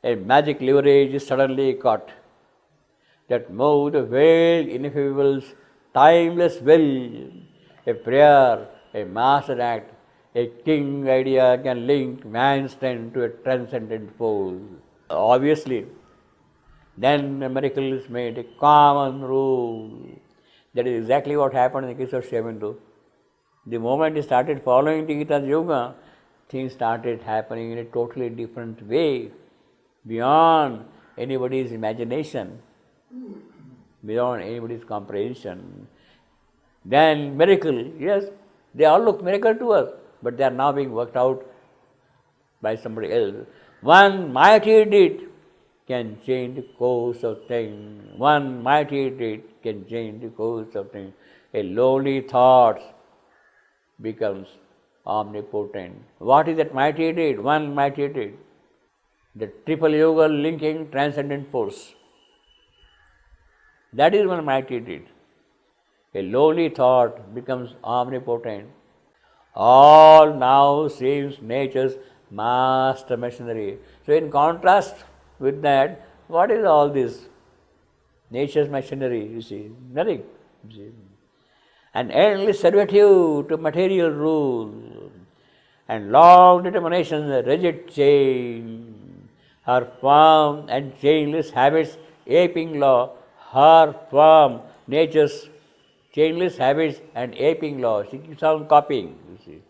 A magic leverage is suddenly caught that move the veiled ineffable's timeless will. A prayer, a master act, a king idea can link man's strength to a transcendent force. Obviously, then a miracle is made a common rule. That is exactly what happened in the case of Savitri. The moment he started following the Gita's yoga, things started happening in a totally different way, beyond anybody's imagination, beyond anybody's comprehension. Then miracle, yes, they all look miracle to us, but they are now being worked out by somebody else. One mighty deed can change the course of things. One mighty deed can change the course of things. A lowly thought becomes omnipotent. What is that mighty deed? One mighty deed. The triple yoga linking transcendent force. That is one mighty deed. A lowly thought becomes omnipotent. All now seems nature's master machinery. So in contrast with that, what is all this? Nature's machinery, you see, nothing. You see. An endless servitude to material rule and long determination, a rigid chain, her firm and chainless habits, aping law, her firm nature's chainless habits and aping law. She keeps on copying, you see.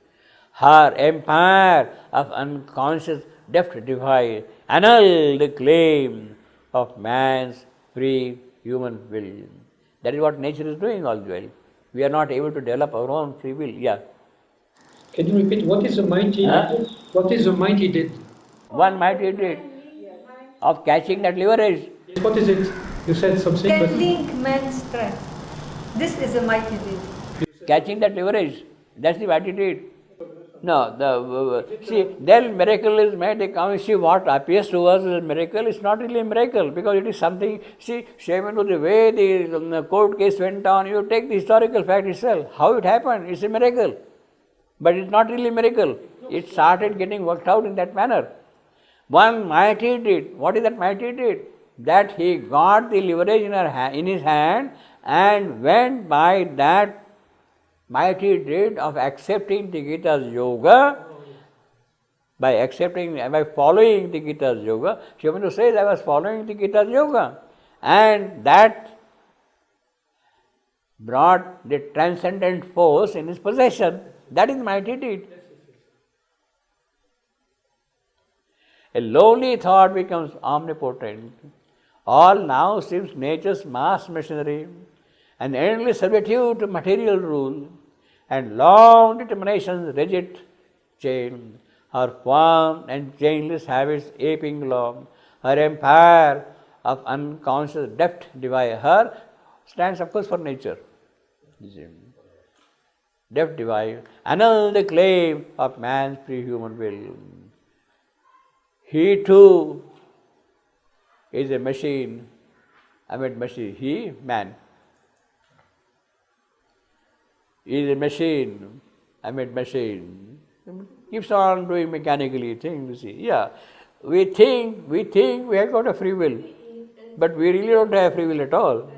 Her empire of unconscious depth defy, annul the claim of man's free human will. That is what nature is doing all the while. We are not able to develop our own free will. Yeah. Can you repeat, what is the mighty What is the mighty deed? One mighty deed of catching that leverage. What is it? You said something. Can link man's strength. This is a mighty deed. Catching that leverage. That's the mighty deed. No, see, then miracle is made. They come and see what appears to us as a miracle. It's not really a miracle because it is something. See, Shaman, the way the court case went on, you take the historical fact itself. How it happened, it's a miracle. But it's not really a miracle. It started getting worked out in that manner. One mighty deed. What is that mighty deed? That he got the leverage in his hand and went by that mighty deed of accepting the Gita's yoga, by following the Gita's yoga. Shivananda says, I was following the Gita's yoga, and that brought the transcendent force in his possession. That is mighty deed. A lowly thought becomes omnipotent. All now seems nature's mass machinery, an endless servitude to material rule, and long determination's rigid chain, her firm and chainless habits aping law, her empire of unconscious depth divide. Her stands of course for nature. Depth divide, annul the claim of man's free human will. He too is a machine, he, man. Is a machine, machine. Keeps on doing mechanically things, you see. Yeah, we think we have got a free will, but we really don't have free will at all.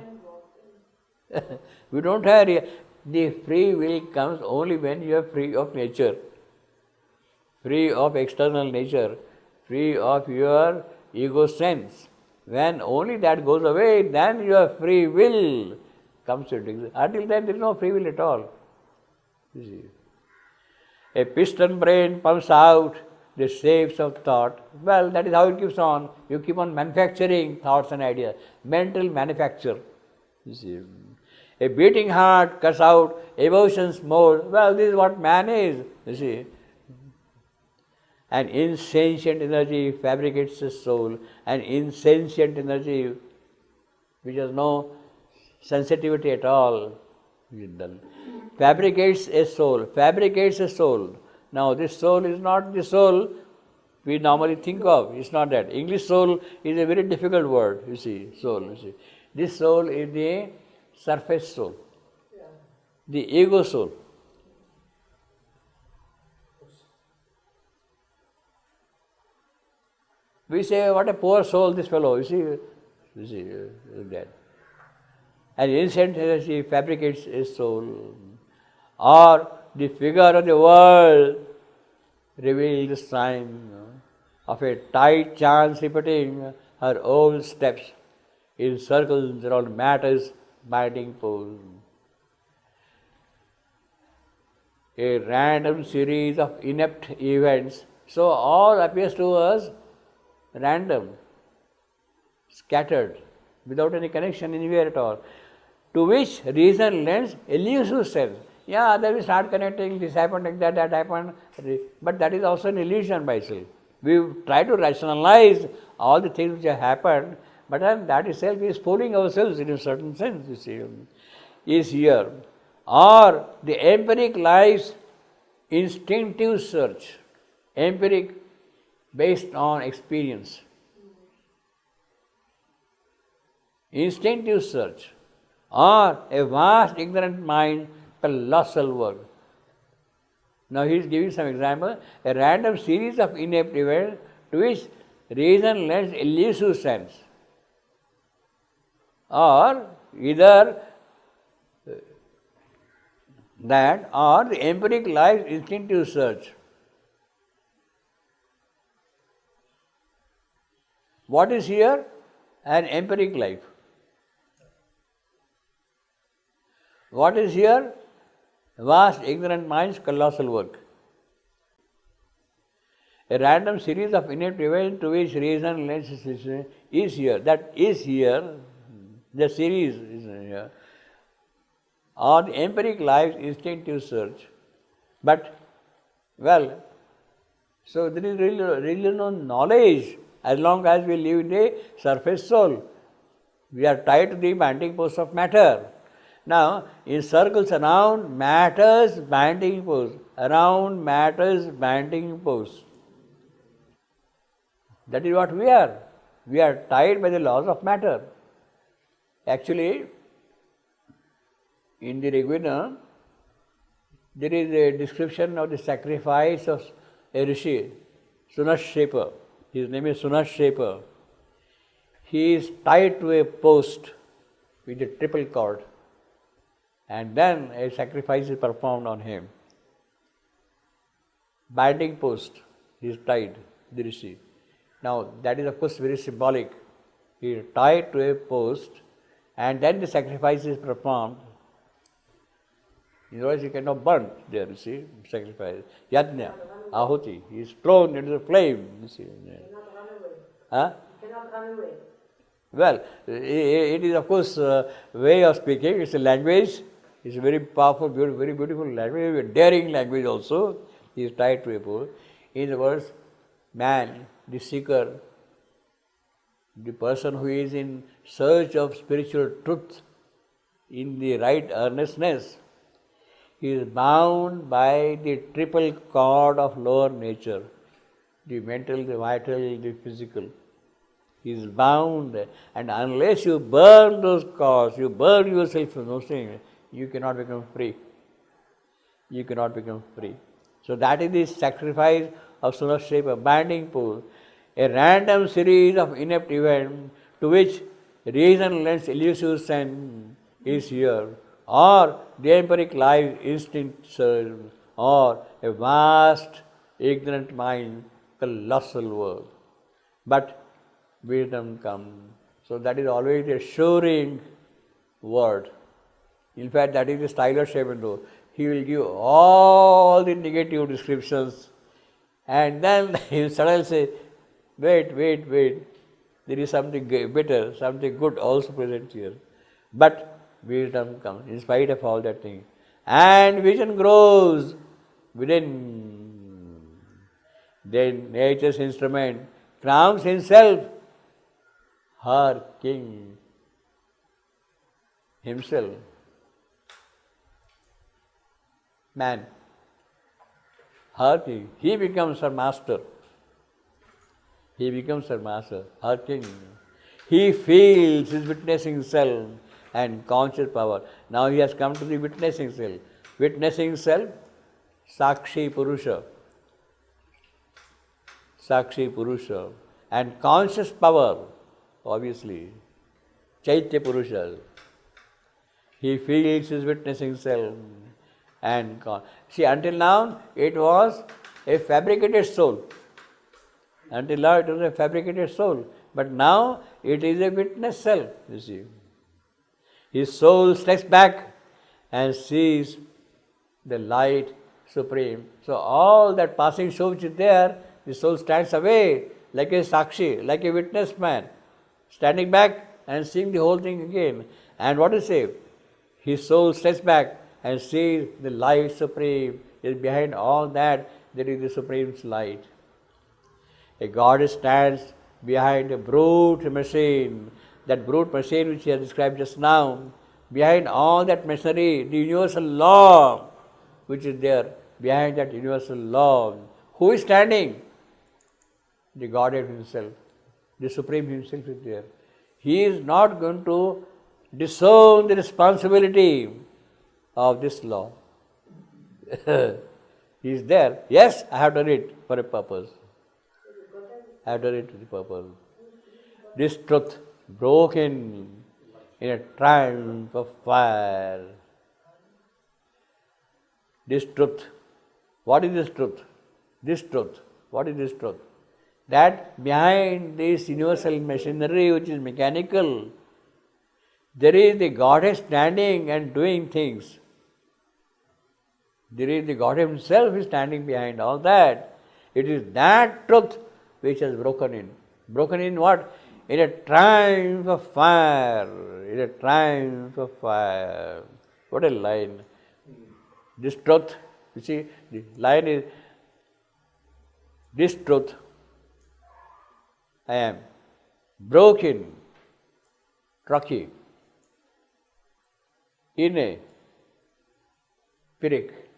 We don't have, the free will comes only when you are free of nature, free of external nature, free of your ego sense. When only that goes away, then your free will comes to exist. Until then, there is no free will at all. You see. A piston brain pumps out the shapes of thought. Well, that is how it keeps on. You keep on manufacturing thoughts and ideas. Mental manufacture. You see. A beating heart cuts out emotions more. Well, this is what man is. You see. An insentient energy fabricates the soul. An insentient energy which has no sensitivity at all. Fabricates a soul. Now this soul is not the soul we normally think of. It's not that. English soul is a very difficult word, you see, soul. You see. This soul is the surface soul, the ego soul. We say, what a poor soul this fellow, you see that. And instantly he fabricates his soul. Or the figure of the world reveals the sign of a tight chance repeating her old steps in circles around matter's binding pole. A random series of inept events. So all appears to us random, scattered, without any connection anywhere at all. To which reason lends elusive sense. Yeah, then we start connecting, this happened like that, that happened, but that is also an illusion by itself. We try to rationalize all the things which have happened, but then that itself is fooling ourselves in a certain sense, you see, is here. Or the empiric life's instinctive search, empiric based on experience, instinctive search, or a vast ignorant mind, colossal work. Now he is giving some example, a random series of inept events to which reason lends elusive sense, or either that or the empiric life's instinctive search. What is here? An empiric life. What is here? Vast ignorant mind's colossal work. A random series of inept events to which reason lends is here. That is here. The series is here. Or the empiric life's instinctive search. But, well, so there is really no knowledge as long as we live in a surface soul. We are tied to the binding post of matter. Now, in circles around matter's binding post, around matter's binding post. That is what we are. We are tied by the laws of matter. Actually, in the Rigveda, there is a description of the sacrifice of a rishi, Sunashepa. His name is Sunashepa. He is tied to a post with a triple cord, and then a sacrifice is performed on him. Binding post, he is tied, the rishi. Now that is of course very symbolic. He is tied to a post, and then the sacrifice is performed. Otherwise he cannot burn there, you see, sacrifice. Yajna, Ahuti, he is thrown into the flame, you see. Huh? Cannot run away. Well, it is of course a way of speaking, it's a language, it's a very powerful, very beautiful language, a daring language also. He is tied to a pole. In other words, man, the seeker, the person who is in search of spiritual truth in the right earnestness, he is bound by the triple cord of lower nature, the mental, the vital, the physical. He is bound, and unless you burn those cords, you burn yourself from those things, you cannot become free. You cannot become free. So that is the sacrifice of Sunashepa, binding pool, a random series of inept events to which reason lends elusive sense is here, or the empiric life instinct serves, or a vast ignorant mind, colossal world. But wisdom comes. So that is always a assuring word. In fact, that is the style of Sri Aurobindo. He will give all the negative descriptions, and then he will suddenly say, wait, there is something better, something good also present here. But wisdom comes in spite of all that thing. And vision grows within. Then nature's instrument crowns himself her king, himself. Man, her king. He becomes her master. He becomes her master, her king. He feels his witnessing self and conscious power. Now he has come to the witnessing self. Witnessing self, Sakshi Purusha. Sakshi Purusha. and conscious power, obviously, Chaitya Purusha. He feels his witnessing self and see, until now it was a fabricated soul. Until now it was a fabricated soul. But now it is a witness self, you see. His soul steps back and sees the light supreme. So all that passing show which is there, the soul stands away like a sakshi, like a witness man, standing back and seeing the whole thing again. And what is it? His soul steps back and sees the light supreme. Is behind all that, there is the supreme's light. A goddess stands behind a brute machine. That brute machine which he has described just now, behind all that machinery, the universal law which is there, behind that universal law, who is standing? The Godhead himself, the Supreme himself is there. He is not going to disown the responsibility of this law. He is there. Yes, I have done it for a purpose. I have done it for the purpose. This truth broken in a triumph of fire. This truth. What is this truth? This truth. What is this truth? That behind this universal machinery which is mechanical, there is the Godhead standing and doing things. There is the Godhead himself is standing behind all that. It is that truth which has broken in. Broken in what? In a triumph of fire. In a triumph of fire. What a line. This truth, you see, the line is, this truth, I am broken, trucky, in a Pyrrhic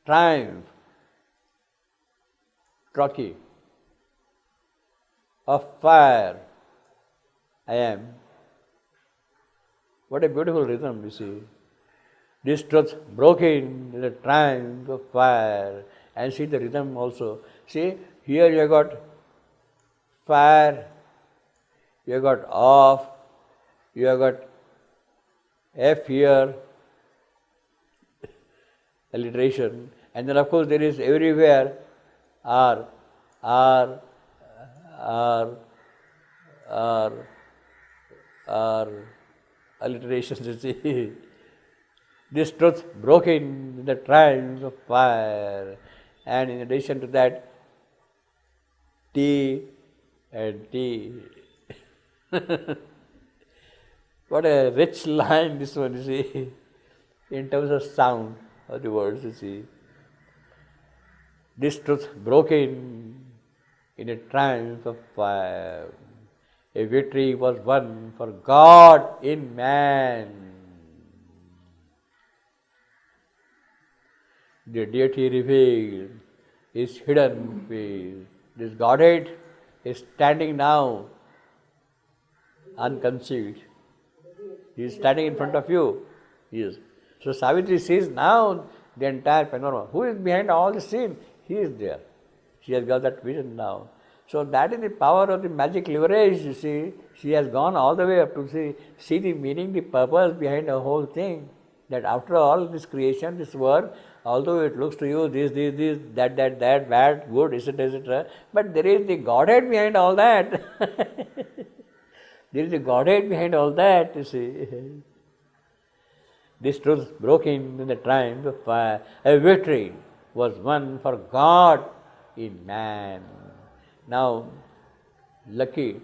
triumph, trucky, of fire, I am. What a beautiful rhythm, you see. This truth broken in the triumph of fire. And see the rhythm also. See, here you have got fire, you have got off, you have got F here, alliteration, and then of course there is everywhere R, R, R, R, R, alliterations, you see. This truth broken in the triumph of fire. And in addition to that, T and T. What a rich line this one, you see, in terms of sound of the words, you see. This truth broken in a triumph of fire. A victory was won for God in man. The deity revealed is hidden face. This Godhead is standing now unconcealed. He is standing in front of you. Yes. So Savitri sees now the entire panorama. Who is behind all the scene? He is there. She has got that vision now. So that is the power of the magic leverage, you see. She has gone all the way up to see the meaning, the purpose behind the whole thing. That after all this creation, this work, although it looks to you this, that, bad, good, etc., but there is the Godhead behind all that. There is the Godhead behind all that, you see. This truth broken in the triumph of fire. A victory was won for God in man. Now, lucky,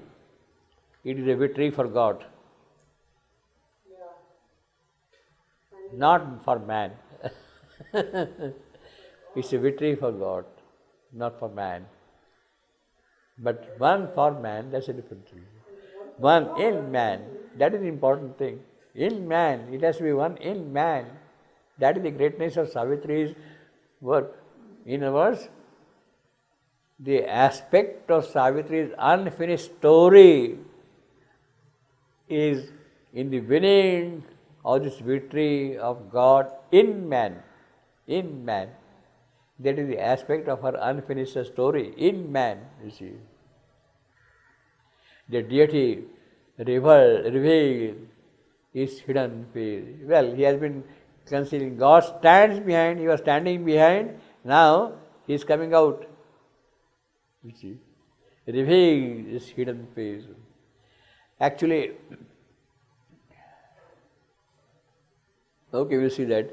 it is a victory for God. Not for man. It's a victory for God, not for man. But one for man, that's a different thing. One in man, that is the important thing. In man, it has to be one in man. That is the greatness of Savitri's work. In other words, the aspect of Savitri's unfinished story is in the winning of this victory of God in man. In man. That is the aspect of her unfinished story in man, you see. The deity revealed his hidden face. Well, he has been concealing. God stands behind, he was standing behind, now he is coming out. You see, revealed his hidden face. Actually, okay, we'll see that.